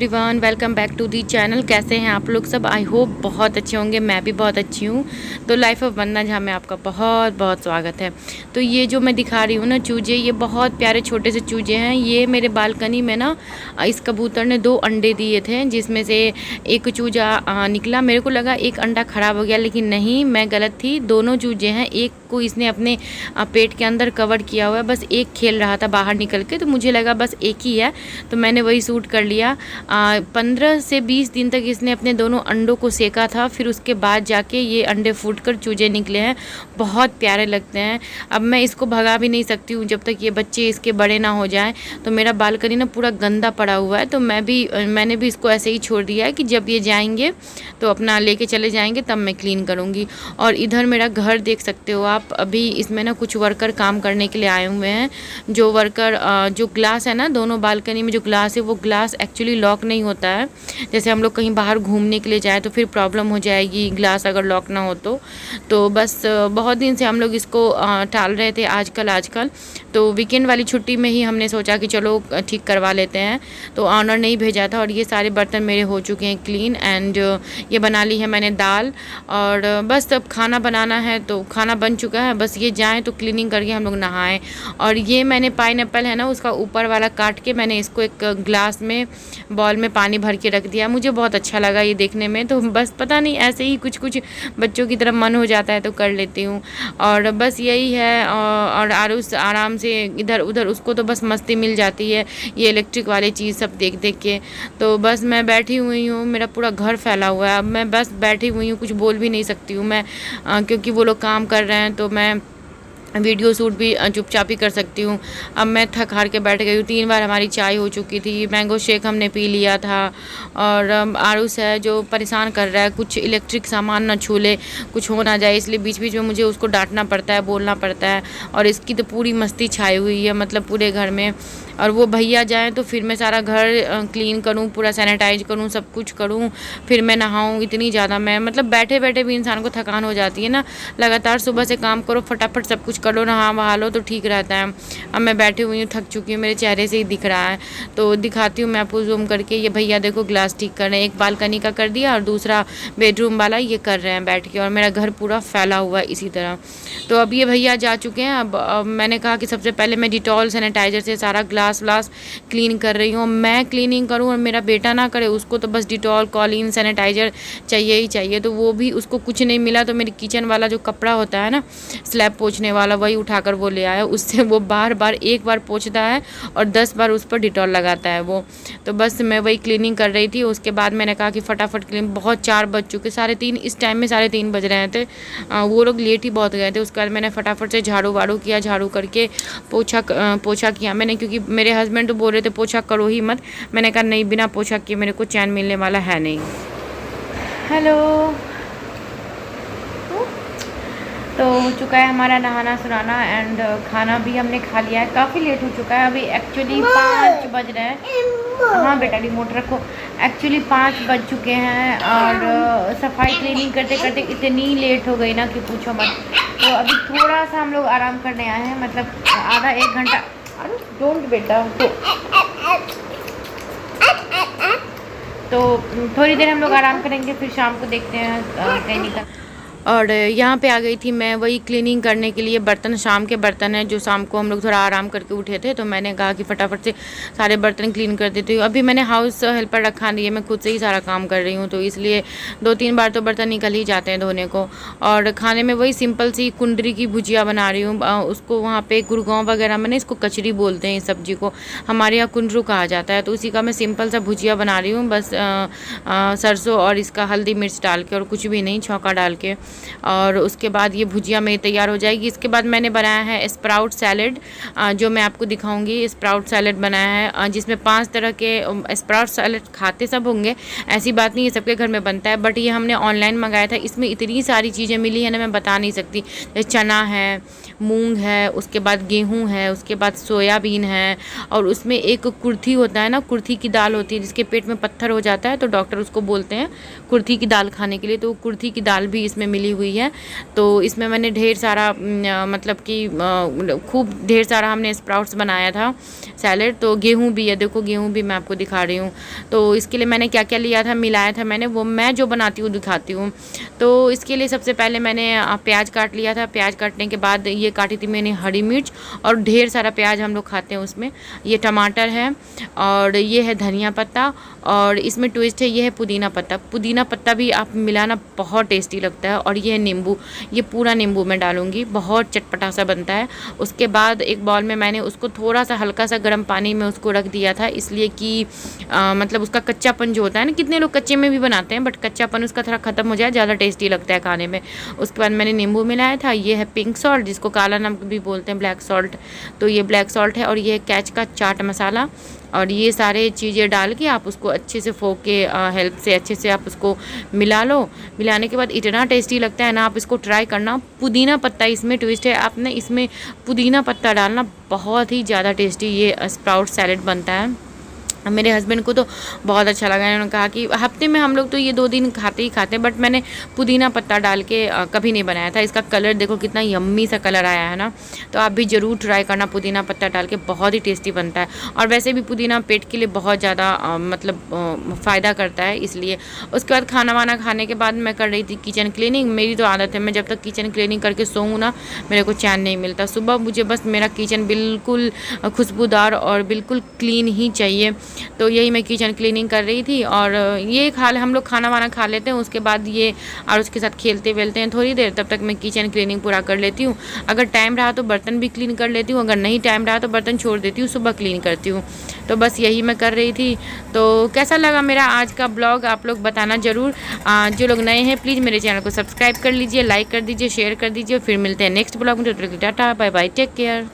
Everyone, welcome back to the channel. कैसे हैं आप लोग सब? आई होप बहुत अच्छे होंगे। मैं भी बहुत अच्छी हूँ। तो लाइफ ऑफ वंदना झा में आपका बहुत बहुत स्वागत है। तो ये जो मैं दिखा रही हूँ ना चूजे, ये बहुत प्यारे छोटे से चूजे हैं। ये मेरे बालकनी में ना इस कबूतर ने 2 अंडे दिए थे, जिसमें से एक चूजा निकला। मेरे को लगा एक अंडा ख़राब हो गया, लेकिन नहीं, मैं गलत थी। दोनों चूजे हैं। एक को इसने अपने पेट के अंदर कवर किया हुआ है, बस एक खेल रहा था बाहर निकल के, तो मुझे लगा बस एक ही है, तो मैंने वही सूट कर लिया। 15 से 20 दिन तक इसने अपने दोनों अंडों को सेका था, फिर उसके बाद जाके ये अंडे फूटकर चूजे निकले हैं। बहुत प्यारे लगते हैं। अब मैं इसको भगा भी नहीं सकती हूँ जब तक ये बच्चे इसके बड़े ना हो जाएं। तो मेरा बालकनी ना पूरा गंदा पड़ा हुआ है, तो मैंने भी इसको ऐसे ही छोड़ दिया है कि जब ये जाएंगे तो अपना लेके चले जाएंगे, तब मैं क्लीन करूँगी। और इधर मेरा घर देख सकते हो आप। अभी इसमें ना कुछ वर्कर काम करने के लिए आए हुए हैं। जो वर्कर जो ग्लास है ना, दोनों बालकनी में जो ग्लास है, वो ग्लास एक्चुअली लॉक नहीं होता है। जैसे हम लोग कहीं बाहर घूमने के लिए जाए तो फिर प्रॉब्लम हो जाएगी ग्लास अगर लॉक ना हो तो बस बहुत दिन से हम लोग इसको टाल रहे थे। आजकल तो वीकेंड वाली छुट्टी में ही हमने सोचा कि चलो ठीक करवा लेते हैं। तो ऑनर ने ही भेजा था, और ये सारे बर्तन मेरे हो चुके हैं क्लीन। एंड ये बना ली है मैंने दाल, और बस अब खाना बनाना है। तो खाना बन चुका है, बस ये जाएँ तो क्लीनिंग करके हम लोग नहाएं। और ये मैंने पाइनएप्पल है ना, उसका ऊपर वाला काट के मैंने इसको एक ग्लास में बॉल में पानी भर के रख दिया। मुझे बहुत अच्छा लगा ये देखने में। तो बस पता नहीं, ऐसे ही कुछ बच्चों की तरफ मन हो जाता है तो कर लेती हूँ। और बस यही है। और आरुष आराम से इधर उधर, उसको तो बस मस्ती मिल जाती है ये इलेक्ट्रिक वाली चीज़ सब देख देख के। तो बस मैं बैठी हुई हूँ, मेरा पूरा घर फैला हुआ है। अब मैं बस बैठी हुई हूँ, कुछ बोल भी नहीं सकती हूँ मैं, क्योंकि वो लोग काम कर रहे हैं, तो मैं वीडियो शूट भी चुपचाप ही कर सकती हूँ। अब मैं थक हार के बैठ गई हूँ। 3 बार हमारी चाय हो चुकी थी, मैंगो शेक हमने पी लिया था। और आरुष है जो परेशान कर रहा है, कुछ इलेक्ट्रिक सामान ना छू ले, कुछ हो ना जाए, इसलिए बीच बीच में मुझे उसको डांटना पड़ता है, बोलना पड़ता है। और इसकी तो पूरी मस्ती छाई हुई है, मतलब पूरे घर में। और वो भैया जाएँ तो फिर मैं सारा घर क्लीन करूँ, पूरा सैनिटाइज करूँ, सब कुछ करूँ, फिर मैं नहाऊँ। इतनी ज़्यादा मैं मतलब बैठे बैठे भी इंसान को थकान हो जाती है ना। लगातार सुबह से काम करो, फटाफट सब कुछ करो, नहा वहा लो तो ठीक रहता है। अब मैं बैठी हुई हूँ, थक चुकी हूँ, मेरे चेहरे से ही दिख रहा है। तो दिखाती हूँ मैं आपको जूम करके। ये भैया देखो ग्लास ठीक कर रहे हैं, एक बालकनी का कर दिया और दूसरा बेडरूम वाला ये कर रहे हैं बैठ के। और मेरा घर पूरा फैला हुआ है इसी तरह। तो अब ये भैया जा चुके हैं। अब मैंने कहा कि सबसे पहले मैं डिटॉल सैनिटाइज़र से सारा ग्लास व्लास क्लीन कर रही हूँ। मैं क्लीनिंग करूँ और मेरा बेटा ना करे, उसको तो बस डिटॉल कॉलिन सैनिटाइज़र चाहिए ही चाहिए। तो वो भी उसको कुछ नहीं मिला, तो मेरी किचन वाला जो कपड़ा होता है ना, स्लैब पोंछने वाला, वही उठाकर वो ले आया। उससे वो बार बार एक बार पोंछता है और 10 बार उस पर डिटॉल लगाता है वो। तो बस मैं वही क्लीनिंग कर रही थी। उसके बाद मैंने कहा कि फटाफट क्लीन, बहुत 4 बज चुके, 3:30 इस टाइम में 3:30 बज रहे थे। वो लोग लेट ही बहुत गए थे। उसके बाद मैंने फटाफट से झाड़ू वाड़ू किया, झाड़ू करके पोछा किया मैंने, क्योंकि मेरे हस्बैंड तो बोल रहे थे पोछा करो ही मत। मैंने कहा नहीं, बिना पोछा किए मेरे को चैन मिलने वाला है नहीं। हेलो। तो हो चुका है हमारा नहाना सुनाना, एंड खाना भी हमने खा लिया है। काफ़ी लेट हो चुका है, अभी एक्चुअली 5 बज रहे हैं। हाँ बेटा, रिमोट रखो। एक्चुअली 5 बज चुके हैं, और सफाई क्लीनिंग करते करते इतनी लेट हो गई ना कि पूछो मत। तो अभी थोड़ा सा हम लोग आराम करने आए हैं, मतलब आधा 1 घंटा। अरे डोंट बेटा। तो थोड़ी देर हम लोग आराम करेंगे, फिर शाम को देखते हैं कहीं निकल। और यहाँ पे आ गई थी मैं वही क्लीनिंग करने के लिए। बर्तन शाम के बर्तन हैं, जो शाम को हम लोग थोड़ा आराम करके उठे थे, तो मैंने कहा कि फटाफट से सारे बर्तन क्लीन कर देती हूँ। अभी मैंने हाउस हेल्पर रखा नहीं है, मैं खुद से ही सारा काम कर रही हूँ, तो इसलिए 2-3 बार तो बर्तन निकल ही जाते हैं धोने को। और खाने में वही सिंपल सी कुंदरी की भुजिया बना रही हूँ। उसको वहाँ पर गुड़गांव वगैरह में ना इसको कचरी बोलते हैं इस सब्ज़ी को, हमारे यहाँ कुंदरू कहा जाता है। तो उसी का मैं सिंपल सा भुजिया बना रही हूँ, बस सरसों और इसका हल्दी मिर्च डाल के, और कुछ भी नहीं, छौंका डाल के। और उसके बाद ये भुजिया मेरी तैयार हो जाएगी। इसके बाद मैंने बनाया है स्प्राउट सैलेड, जो मैं आपको दिखाऊंगी। स्प्राउट सैलेड बनाया है, जिसमें 5 तरह के स्प्राउट सैलेड खाते सब होंगे, ऐसी बात नहीं, ये सबके घर में बनता है, बट ये हमने ऑनलाइन मंगाया था। इसमें इतनी सारी चीज़ें मिली है ना, मैं बता नहीं सकती। चना है, मूंग है, उसके बाद गेहूँ है, उसके बाद सोयाबीन है, और उसमें एक कुर्थी होता है ना, कुर्थी की दाल होती है, जिसके पेट में पत्थर हो जाता है, तो डॉक्टर उसको बोलते हैं कुर्थी की दाल खाने के लिए। तो कुर्थी की दाल भी इसमें मिली मिली हुई है। तो इसमें मैंने ढेर सारा मतलब कि खूब ढेर सारा हमने स्प्राउट्स बनाया था सैलेड। तो गेहूँ भी है, देखो गेहूँ भी मैं आपको दिखा रही हूँ। तो इसके लिए मैंने क्या क्या लिया था, मिलाया था मैंने, वो मैं जो बनाती हूँ दिखाती हूँ। तो इसके लिए सबसे पहले मैंने प्याज काट लिया था। प्याज काटने के बाद ये काटी थी मैंने हरी मिर्च, और ढेर सारा प्याज हम लोग खाते हैं उसमें। ये टमाटर है, और ये है धनिया पत्ता, और इसमें ट्विस्ट है, ये है पुदीना पत्ता। पुदीना पत्ता भी आप मिलाना बहुत टेस्टी लगता है। और ये है नींबू, ये पूरा नींबू मैं डालूंगी, बहुत चटपटा सा बनता है। उसके बाद एक बॉल में मैंने उसको थोड़ा सा हल्का सा गर्म पानी में उसको रख दिया था, इसलिए कि मतलब उसका कच्चापन जो होता है ना, कितने लोग कच्चे में भी बनाते हैं, बट कच्चापन उसका थोड़ा ख़त्म हो जाए, ज़्यादा टेस्टी लगता है खाने में। उसके बाद मैंने नींबू मिलाया था। ये है पिंक सॉल्ट, जिसको काला नमक भी बोलते हैं, ब्लैक सॉल्ट। तो ये ब्लैक सॉल्ट है, और ये है कैच का चाट मसाला। और ये सारे चीज़ें डाल के आप उसको अच्छे से फोक के हेल्प से अच्छे से आप उसको मिला लो। मिलाने के बाद इतना टेस्टी लगता है ना, आप इसको ट्राई करना। पुदीना पत्ता इसमें ट्विस्ट है, आपने इसमें पुदीना पत्ता डालना, बहुत ही ज़्यादा टेस्टी ये स्प्राउट सैलेड बनता है। मेरे हस्बैंड को तो बहुत अच्छा लगा। उन्होंने कहा कि हफ्ते में हम लोग तो ये 2 दिन खाते ही खाते हैं, बट मैंने पुदीना पत्ता डाल के कभी नहीं बनाया था। इसका कलर देखो कितना यम्मी सा कलर आया है ना। तो आप भी ज़रूर ट्राई करना, पुदीना पत्ता डाल के बहुत ही टेस्टी बनता है। और वैसे भी पुदीना पेट के लिए बहुत ज़्यादा मतलब फ़ायदा करता है, इसलिए। उसके बाद खाना वाना खाने के बाद मैं कर रही थी किचन क्लीनिंग। मेरी तो आदत है, मैं जब तक किचन क्लीनिंग करके सोऊँ ना, मेरे को चैन नहीं मिलता। सुबह मुझे बस मेरा किचन बिल्कुल खुशबूदार और बिल्कुल क्लीन ही चाहिए। तो यही मैं किचन क्लीनिंग कर रही थी। और ये हम लोग खाना वाना खा लेते हैं, उसके बाद ये और उसके साथ खेलते वेलते हैं थोड़ी देर, तब तक मैं किचन क्लीनिंग पूरा कर लेती हूँ। अगर टाइम रहा तो बर्तन भी क्लीन कर लेती हूँ, अगर नहीं टाइम रहा तो बर्तन छोड़ देती हूँ, सुबह क्लीन करती हूँ। तो बस यही मैं कर रही थी। तो कैसा लगा मेरा आज का ब्लॉग, आप लोग बताना ज़रूर। जो लोग नए हैं प्लीज़ मेरे चैनल को सब्सक्राइब कर लीजिए, लाइक कर दीजिए, शेयर कर दीजिए। फिर मिलते हैं नेक्स्ट ब्लॉग में। Tata bye bye, take care.